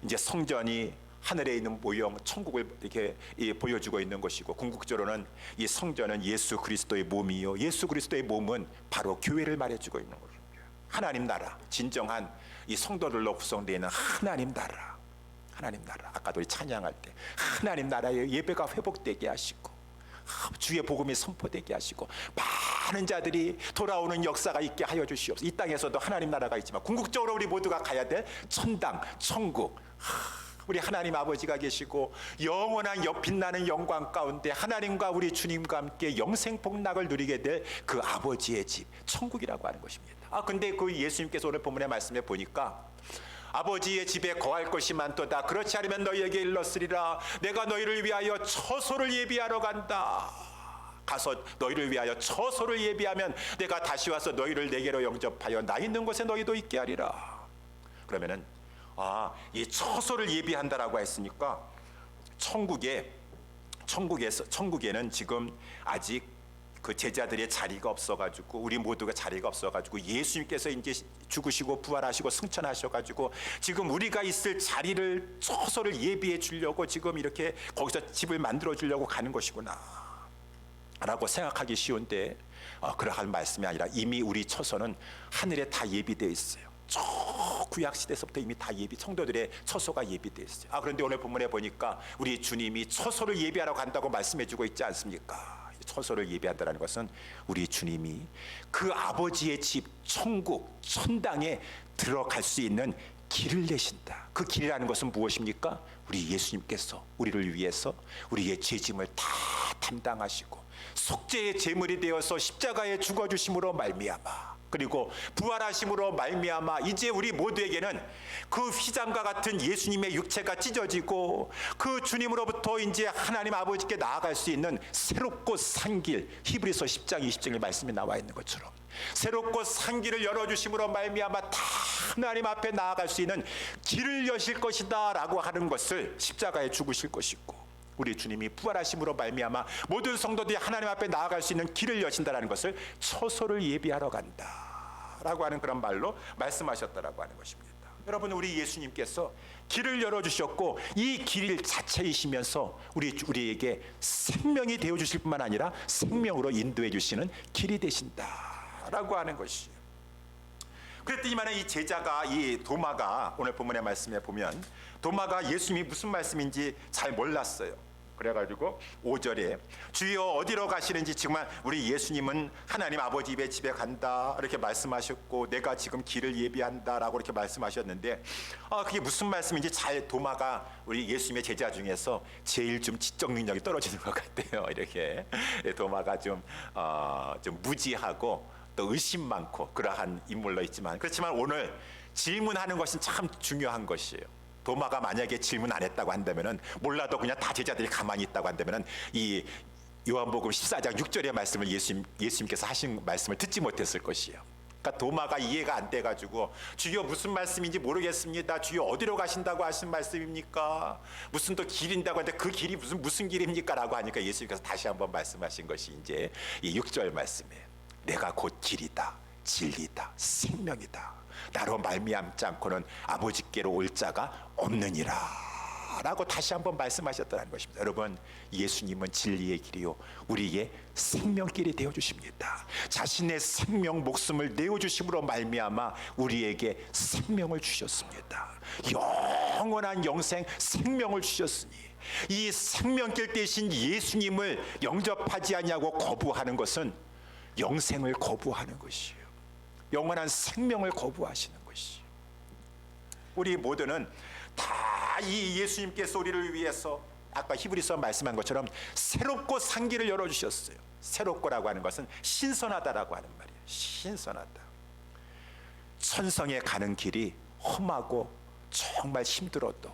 이제 성전이 하늘에 있는 모형 천국을 이렇게 보여주고 있는 것이고, 궁극적으로는 이 성전은 예수 그리스도의 몸이요, 예수 그리스도의 몸은 바로 교회를 말해주고 있는 것입니다. 하나님 나라, 진정한 이 성도들로 구성되어 있는 하나님 나라. 하나님 나라. 아까도 우리 찬양할 때 하나님 나라의 예배가 회복되게 하시고 주의 복음이 선포되게 하시고 많은 자들이 돌아오는 역사가 있게 하여 주시옵소서. 이 땅에서도 하나님 나라가 있지만 궁극적으로 우리 모두가 가야 될 천당, 천국, 우리 하나님 아버지가 계시고 영원한 빛나는 영광 가운데 하나님과 우리 주님과 함께 영생 복락을 누리게 될 그 아버지의 집, 천국이라고 하는 것입니다. 근데 그 예수님께서 오늘 본문의 말씀에 보니까 아버지의 집에 거할 것이 많도다. 그렇지 않으면 너희에게 일렀으리라. 내가 너희를 위하여 처소를 예비하러 간다. 가서 너희를 위하여 처소를 예비하면 내가 다시 와서 너희를 내게로 영접하여 나 있는 곳에 너희도 있게 하리라. 그러면은 이 처소를 예비한다라고 했으니까 천국에는 지금 아직 그 제자들의 자리가 없어가지고, 우리 모두가 자리가 없어가지고 예수님께서 이제 죽으시고 부활하시고 승천하셔가지고 지금 우리가 있을 자리를, 처소를 예비해 주려고 지금 이렇게 거기서 집을 만들어 주려고 가는 것이구나 라고 생각하기 쉬운데, 그러한 말씀이 아니라 이미 우리 처소는 하늘에 다 예비되어 있어요. 저 구약 시대에서부터 이미 다 성도들의 처소가 예비되어 있어요. 그런데 오늘 본문에 보니까 우리 주님이 처소를 예비하러 간다고 말씀해주고 있지 않습니까? 처소를 예비한다는 것은 우리 주님이 그 아버지의 집, 천국, 천당에 들어갈 수 있는 길을 내신다. 그 길이라는 것은 무엇입니까? 우리 예수님께서 우리를 위해서 우리의 죄짐을 다 담당하시고 속죄의 제물이 되어서 십자가에 죽어주심으로 말미암아, 그리고 부활하심으로 말미암아 이제 우리 모두에게는 그 휘장과 같은 예수님의 육체가 찢어지고 그 주님으로부터 이제 하나님 아버지께 나아갈 수 있는 새롭고 산 길, 히브리서 10장 20절의 말씀이 나와 있는 것처럼 새롭고 산 길을 열어주심으로 말미암아 다 하나님 앞에 나아갈 수 있는 길을 여실 것이다 라고 하는 것을, 십자가에 죽으실 것이고 우리 주님이 부활하심으로 말미암아 모든 성도들이 하나님 앞에 나아갈 수 있는 길을 여신다라는 것을 처소를 예비하러 간다라고 하는 그런 말로 말씀하셨다라고 하는 것입니다. 여러분, 우리 예수님께서 길을 열어주셨고 이 길 자체이시면서 우리에게 생명이 되어주실 뿐만 아니라 생명으로 인도해 주시는 길이 되신다라고 하는 것이에요. 그랬더니만 이 제자가, 이 도마가, 오늘 본문의 말씀에 보면 도마가 예수님이 무슨 말씀인지 잘 몰랐어요. 그래가지고 5절에 주여 어디로 가시는지, 정말 우리 예수님은 하나님 아버지 집에 간다 이렇게 말씀하셨고 내가 지금 길을 예비한다라고 이렇게 말씀하셨는데 그게 무슨 말씀인지 잘, 도마가 우리 예수님의 제자 중에서 제일 좀 지적 능력이 떨어지는 것 같아요. 이렇게 도마가 좀 무지하고 또 의심 많고 그러한 인물로 있지만, 그렇지만 오늘 질문하는 것은 참 중요한 것이에요. 도마가 만약에 질문 안 했다고 한다면은, 몰라도 그냥 다 제자들이 가만히 있다고 한다면은 이 요한복음 14장 6절의 말씀을 예수님께서 하신 말씀을 듣지 못했을 것이에요. 그러니까 도마가 이해가 안 돼가지고 주여 무슨 말씀인지 모르겠습니다. 주여 어디로 가신다고 하신 말씀입니까? 무슨 또 길인다고 하는데 그 길이 무슨 길입니까? 라고 하니까 예수님께서 다시 한번 말씀하신 것이 이제 이 6절 말씀이에요. 내가 곧 길이다, 진리다, 생명이다. 나로 말미암지 않고는 아버지께로 올 자가 없느니라 라고 다시 한번 말씀하셨다는 것입니다. 여러분, 예수님은 진리의 길이요 우리의 생명길이 되어주십니다. 자신의 생명 목숨을 내어주심으로 말미암아 우리에게 생명을 주셨습니다. 영원한 영생 생명을 주셨으니 이 생명길 대신 예수님을 영접하지 않냐고 거부하는 것은 영생을 거부하는 것이에요. 영원한 생명을 거부하시는 것이. 우리 모두는 다 이 예수님께서 우리를 위해서 아까 히브리서 말씀한 것처럼 새롭고 산 길을 열어주셨어요. 새롭고라고 하는 것은 신선하다라고 하는 말이에요. 신선하다. 천성에 가는 길이 험하고 정말 힘들어도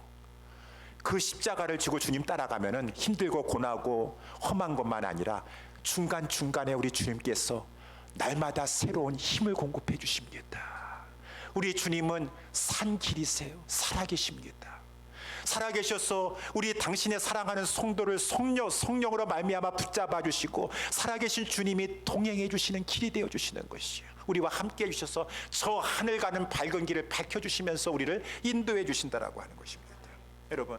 그 십자가를 지고 주님 따라가면은 힘들고 고나고 험한 것만 아니라 중간중간에 우리 주님께서 날마다 새로운 힘을 공급해 주십니다. 우리 주님은 산 길이세요. 살아계십니다. 살아계셔서 우리 당신의 사랑하는 성도를 성령으로 말미암아 붙잡아 주시고 살아계신 주님이 동행해 주시는 길이 되어 주시는 것이에요. 우리와 함께 해주셔서 저 하늘 가는 밝은 길을 밝혀주시면서 우리를 인도해 주신다라고 하는 것입니다. 여러분,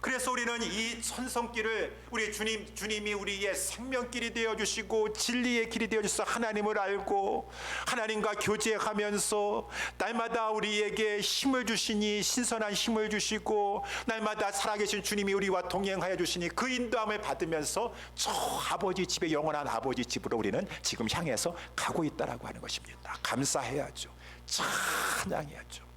그래서 우리는 이 천성길을 우리 주님이 우리의 생명길이 되어주시고 진리의 길이 되어주셔서 하나님을 알고 하나님과 교제하면서 날마다 우리에게 힘을 주시니 신선한 힘을 주시고 날마다 살아계신 주님이 우리와 동행하여 주시니 그 인도함을 받으면서 저 아버지 집에 영원한 아버지 집으로 우리는 지금 향해서 가고 있다라고 하는 것입니다. 감사해야죠. 찬양해야죠.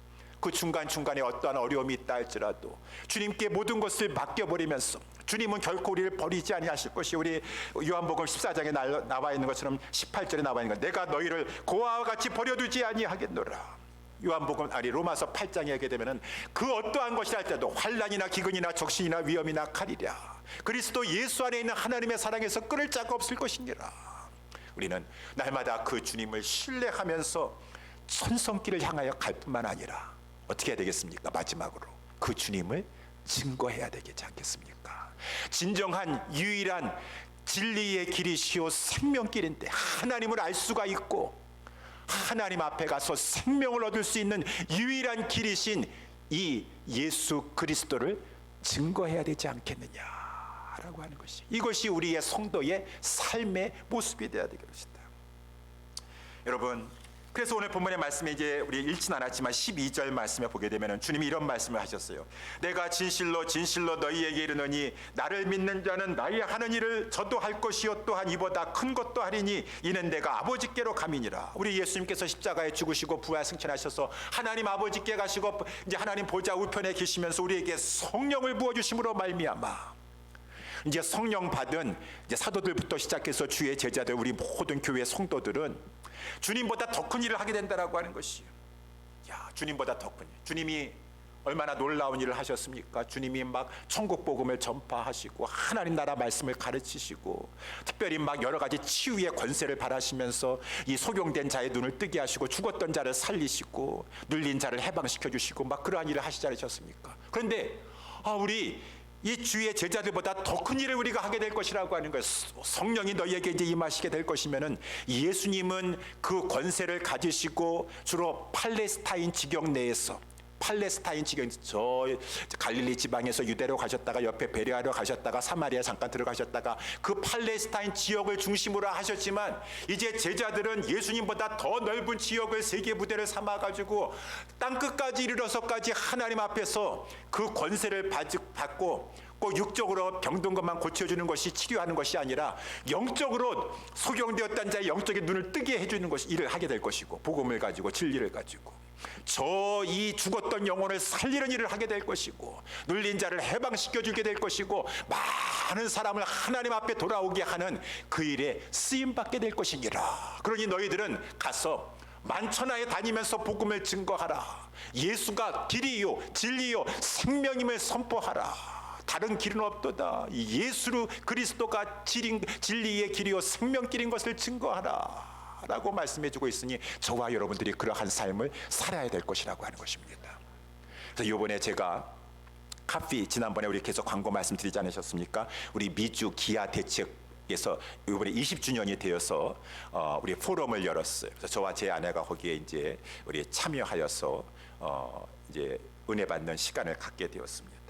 그 중간중간에 어떠한 어려움이 있다 할지라도 주님께 모든 것을 맡겨버리면서 주님은 결코 우리를 버리지 아니하실 것이 우리 요한복음 14장에 나와 있는 것처럼 18절에 나와 있는 것, 내가 너희를 고아와 같이 버려두지 아니하겠노라. 로마서 8장에 하게 되면은 그 어떠한 것이라 할지라도 환난이나 기근이나 적신이나 위험이나 칼이랴 그리스도 예수 안에 있는 하나님의 사랑에서 끊을 자가 없을 것이니라. 우리는 날마다 그 주님을 신뢰하면서 천성길을 향하여 갈 뿐만 아니라 어떻게 해야 되겠습니까? 마지막으로 그 주님을 증거해야 되겠지 않겠습니까? 진정한 유일한 진리의 길이시오 생명길인데 하나님을 알 수가 있고 하나님 앞에 가서 생명을 얻을 수 있는 유일한 길이신 이 예수 그리스도를 증거해야 되지 않겠느냐라고 하는 것이, 이것이 우리의 성도의 삶의 모습이 되어야 되겠습니다. 여러분, 그래서 오늘 본문의 말씀에 이제 우리 읽진 않았지만 12절 말씀에 보게 되면 주님이 이런 말씀을 하셨어요. 내가 진실로 진실로 너희에게 이르노니 나를 믿는 자는 나의 하는 일을 저도 할 것이요 또한 이보다 큰 것도 하리니 이는 내가 아버지께로 감이니라. 우리 예수님께서 십자가에 죽으시고 부활 승천하셔서 하나님 아버지께 가시고 이제 하나님 보좌 우편에 계시면서 우리에게 성령을 부어 주심으로 말미암아 이제 성령 받은 이제 사도들부터 시작해서 주의 제자들 우리 모든 교회 성도들은 주님보다 더 큰 일을 하게 된다라고 하는 것이에요. 야, 주님보다 더 큰 일. 주님이 얼마나 놀라운 일을 하셨습니까? 주님이 막 천국 복음을 전파하시고 하나님 나라 말씀을 가르치시고 특별히 막 여러 가지 치유의 권세를 발하시면서 이 소경된 자의 눈을 뜨게 하시고 죽었던 자를 살리시고 눌린 자를 해방시켜 주시고 막 그러한 일을 하시지 않으셨습니까? 그런데 우리 이 주의 제자들보다 더 큰 일을 우리가 하게 될 것이라고 하는 거예요. 성령이 너희에게 이제 임하시게 될 것이면은 예수님은 그 권세를 가지시고 주로 팔레스타인 지경 내에서 팔레스타인 지경 저 갈릴리 지방에서 유대로 가셨다가 옆에 베레아로 가셨다가 사마리아 잠깐 들어가셨다가 그 팔레스타인 지역을 중심으로 하셨지만 이제 제자들은 예수님보다 더 넓은 지역을 세계 무대를 삼아가지고 땅끝까지 이르러서까지 하나님 앞에서 그 권세를 받고 꼭 육적으로 병든 것만 고쳐주는 것이 치료하는 것이 아니라 영적으로 소경되었던 자의 영적인 눈을 뜨게 해주는 것이 일을 하게 될 것이고 복음을 가지고 진리를 가지고 저 이 죽었던 영혼을 살리는 일을 하게 될 것이고 눌린 자를 해방시켜주게 될 것이고 많은 사람을 하나님 앞에 돌아오게 하는 그 일에 쓰임받게 될 것이니라. 그러니 너희들은 가서 만천하에 다니면서 복음을 증거하라. 예수가 길이요 진리요 생명임을 선포하라. 다른 길은 없도다. 예수 그리스도가 진리의 길이요 생명길인 것을 증거하라 라고 말씀해주고 있으니 저와 여러분들이 그러한 삶을 살아야 될 것이라고 하는 것입니다. 그래서 이번에 제가 카피 지난번에 우리 계속 광고 말씀드리지 않으셨습니까? 우리 미주 기아 대책에서 이번에 20주년이 되어서 우리 포럼을 열었어요. 그래서 저와 제 아내가 거기에 이제 우리 참여하여서 이제 은혜 받는 시간을 갖게 되었습니다.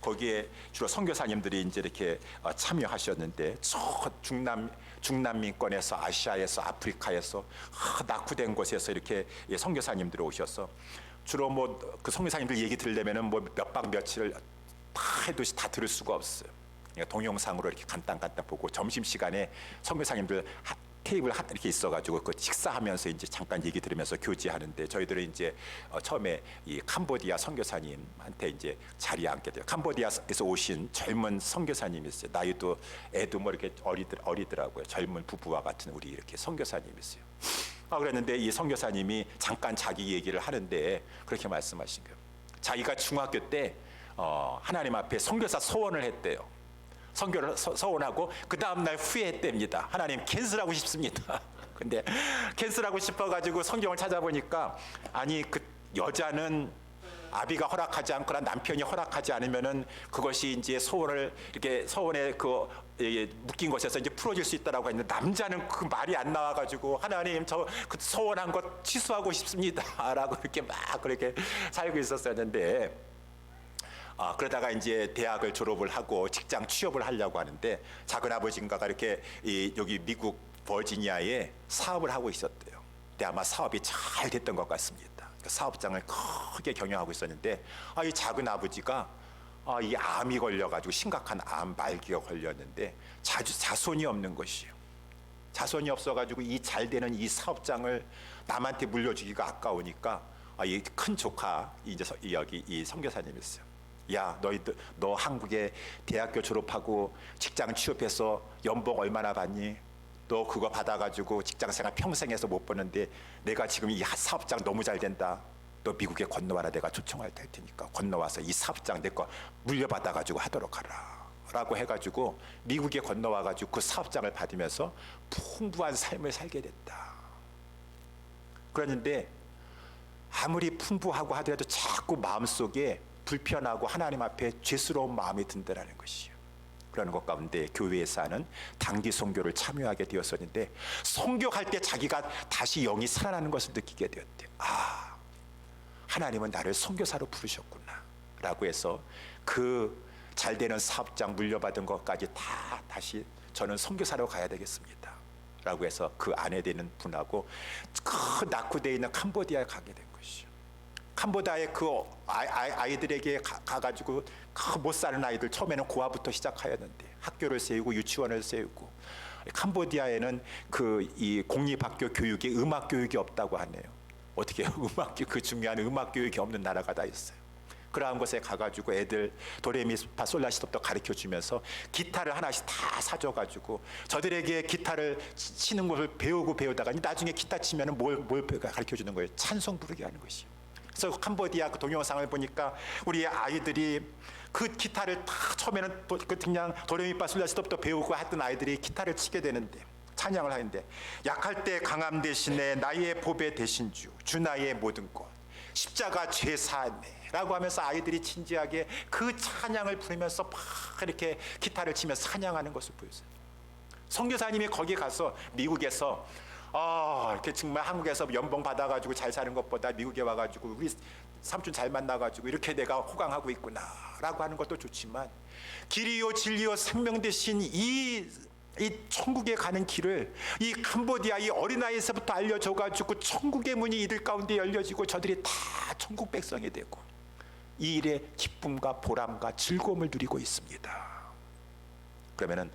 거기에 주로 선교사님들이 이제 이렇게 참여하셨는데 저 중남미권에서 아시아에서 아프리카에서 낙후된 곳에서 이렇게 선교사님들이 오셔서 주로 뭐 그 선교사님들 얘기 들으려면은 뭐 몇 박 며칠을 다 해도 다 들을 수가 없어요. 그러니까 동영상으로 이렇게 간단 보고 점심 시간에 선교사님들 테이블 이렇게 있어가지고 그 식사하면서 이제 잠깐 얘기 들으면서 교제하는데 저희들은 이제 처음에 이 캄보디아 선교사님한테 이제 자리에 앉게 돼요. 캄보디아에서 오신 젊은 선교사님이었어요. 나이도 애도 뭐 이렇게 어리더라고요. 젊은 부부와 같은 우리 이렇게 선교사님이었어요. 그랬는데 이 선교사님이 잠깐 자기 얘기를 하는데 그렇게 말씀하신 거예요. 자기가 중학교 때 하나님 앞에 선교사 소원을 했대요. 선교를 서원하고 그 다음날 후회했답니다. 하나님 캔슬하고 싶습니다. 근데 캔슬하고 싶어가지고 성경을 찾아보니까 아니 그 여자는 아비가 허락하지 않거나 남편이 허락하지 않으면은 그것이 이제 소원을 이렇게 소원에 그 묶인 것에서 이제 풀어질 수 있다라고 했는데 남자는 그 말이 안 나와가지고 하나님 저 그 소원한 것 취소하고 싶습니다라고 이렇게 막 그렇게 살고 있었었는데. 그러다가 이제 대학을 졸업을 하고 직장 취업을 하려고 하는데 작은 아버지인가가 이렇게 여기 미국 버지니아에 사업을 하고 있었대요. 근데 아마 사업이 잘 됐던 것 같습니다. 그 사업장을 크게 경영하고 있었는데 이 작은 아버지가 이 암이 걸려가지고 심각한 암 말기가 걸렸는데 자손이 없는 것이에요. 자손이 없어가지고 이 잘 되는 이 사업장을 남한테 물려주기가 아까우니까 이 큰 조카 이제 여기 이 선교사님이었어요. 야, 너 한국에 대학교 졸업하고 직장 취업해서 연봉 얼마나 받니? 너 그거 받아가지고 직장생활 평생 해서 못 버는데 내가 지금 이 사업장 너무 잘 된다. 너 미국에 건너와라. 내가 초청할 테니까 건너와서 이 사업장 내 거 물려받아가지고 하도록 하라. 라고 해가지고 미국에 건너와가지고 그 사업장을 받으면서 풍부한 삶을 살게 됐다. 그랬는데 아무리 풍부하고 하더라도 자꾸 마음속에 불편하고 하나님 앞에 죄스러운 마음이 든다라는 것이요. 그러는 것 가운데 교회에서 하는 단기 선교를 참여하게 되었었는데 선교할 때 자기가 다시 영이 살아나는 것을 느끼게 되었대요. 하나님은 나를 선교사로 부르셨구나 라고 해서 그 잘되는 사업장 물려받은 것까지 다 다시 저는 선교사로 가야 되겠습니다 라고 해서 그 아내 되는 분하고 그 낙후되어 있는 캄보디아에 가게 된 것이요. 캄보디아의 그 아이들에게 가가지고 못 사는 아이들 처음에는 고아부터 시작하였는데 학교를 세우고 유치원을 세우고 캄보디아에는 이 공립학교 교육에 음악 교육이 없다고 하네요. 어떻게 그 중요한 음악 교육이 없는 나라가 다 있어요. 그러한 곳에 가가지고 애들 도레미파 솔라시도부터 가르쳐 주면서 기타를 하나씩 다 사줘가지고 저들에게 기타를 치는 것을 배우다가 나중에 기타 치면은 뭘 가르쳐 주는 거예요. 찬송 부르게 하는 것이요. 그래서 캄보디아 그 동영상을 보니까 우리 아이들이 그 기타를 다 처음에는 그냥 도레미파 솔라시도부터 배우고 하던 아이들이 기타를 치게 되는데 찬양을 하는데 약할 때 강함 대신에 나의 보배 되신 주 나의 모든 것 십자가 죄 사네 라고 하면서 아이들이 진지하게 그 찬양을 부르면서 막 이렇게 기타를 치면서 찬양하는 것을 보였어요. 선교사님이 거기 가서 미국에서 이렇게 정말 한국에서 연봉 받아가지고 잘 사는 것보다 미국에 와가지고 우리 삼촌 잘 만나가지고 이렇게 내가 호강하고 있구나라고 하는 것도 좋지만 길이요 진리요 생명 대신 이 천국에 가는 길을 이 캄보디아 이 어린아이에서부터 알려줘가지고 천국의 문이 이들 가운데 열려지고 저들이 다 천국 백성이 되고 이 일에 기쁨과 보람과 즐거움을 누리고 있습니다. 그러면은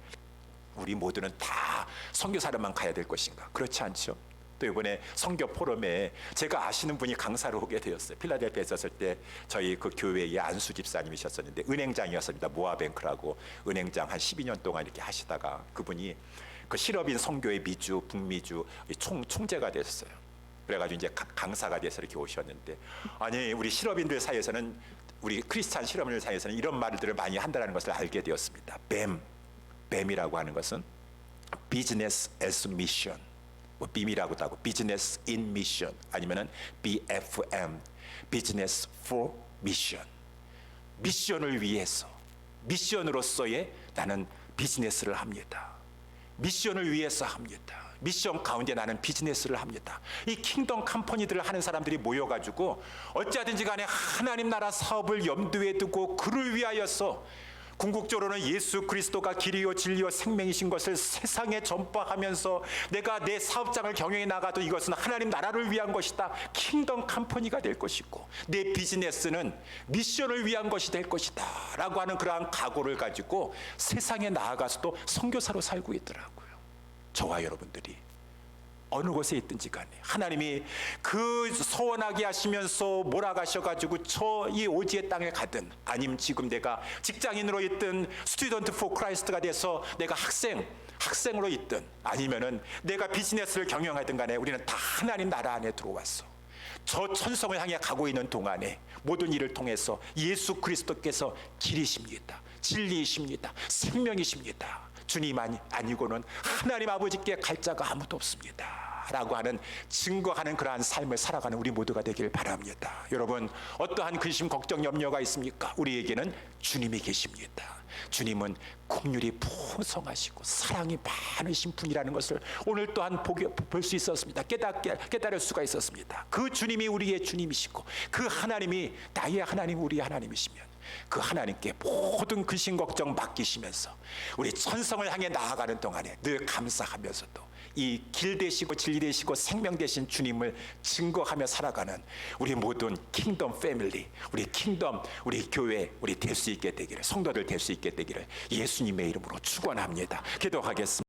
우리 모두는 다 선교사로만 가야 될 것인가? 그렇지 않죠? 또 이번에 선교 포럼에 제가 아시는 분이 강사로 오게 되었어요. 필라델피아에 있었을 때 저희 그 교회의 안수 집사님이셨었는데 은행장이었습니다. 모아뱅크라고 은행장 한 12년 동안 이렇게 하시다가 그분이 그 실업인 선교의 미주, 북미주 총재가 됐어요. 그래가지고 이제 강사가 돼서 이렇게 오셨는데 아니 우리 실업인들 사이에서는 우리 크리스찬 실업인들 사이에서는 이런 말들을 많이 한다는 것을 알게 되었습니다. 뱀이라고 하는 것은 비즈니스 as 미션, 뭐 빔이라고도 하고 비즈니스 인 미션 아니면은 BFM, 비즈니스 for 미션. 미션을 위해서 미션으로서의 나는 비즈니스를 합니다. 미션을 위해서 합니다. 미션 가운데 나는 비즈니스를 합니다. 이 킹덤 컴퍼니들을 하는 사람들이 모여가지고 어찌하든지 간에 하나님 나라 사업을 염두에 두고 그를 위하여서 궁극적으로는 예수 그리스도가 길이요 진리요 생명이신 것을 세상에 전파하면서 내가 내 사업장을 경영해 나가도 이것은 하나님 나라를 위한 것이다. 킹덤 컴퍼니가 될 것이고 내 비즈니스는 미션을 위한 것이 될 것이다 라고 하는 그러한 각오를 가지고 세상에 나아가서도 선교사로 살고 있더라고요. 저와 여러분들이 어느 곳에 있든지 간에 하나님이 그 소원하게 하시면서 몰아가셔가지고 저 이 오지의 땅에 가든 아니면 지금 내가 직장인으로 있든 스튜던트 포 크라이스트가 돼서 내가 학생으로 있든 아니면은 내가 비즈니스를 경영하든 간에 우리는 다 하나님 나라 안에 들어왔어. 저 천성을 향해 가고 있는 동안에 모든 일을 통해서 예수 그리스도께서 길이십니다. 진리이십니다. 생명이십니다. 주님 아니고는 하나님 아버지께 갈 자가 아무도 없습니다 라고 하는 증거하는 그러한 삶을 살아가는 우리 모두가 되길 바랍니다. 여러분, 어떠한 근심 걱정 염려가 있습니까? 우리에게는 주님이 계십니다. 주님은 긍휼이 풍성하시고 사랑이 많으신 분이라는 것을 오늘 또한 볼 수 있었습니다. 깨달을 수가 있었습니다. 그 주님이 우리의 주님이시고 그 하나님이 나의 하나님, 우리의 하나님이시면 그 하나님께 모든 근심 걱정 맡기시면서 우리 천성을 향해 나아가는 동안에 늘 감사하면서도 이 길 되시고 진리 되시고 생명 되신 주님을 증거하며 살아가는 우리 모든 킹덤 패밀리, 우리 킹덤, 우리 교회, 우리 될 수 있게 되기를, 성도들 될 수 있게 되기를 예수님의 이름으로 축원합니다. 기도하겠습니다.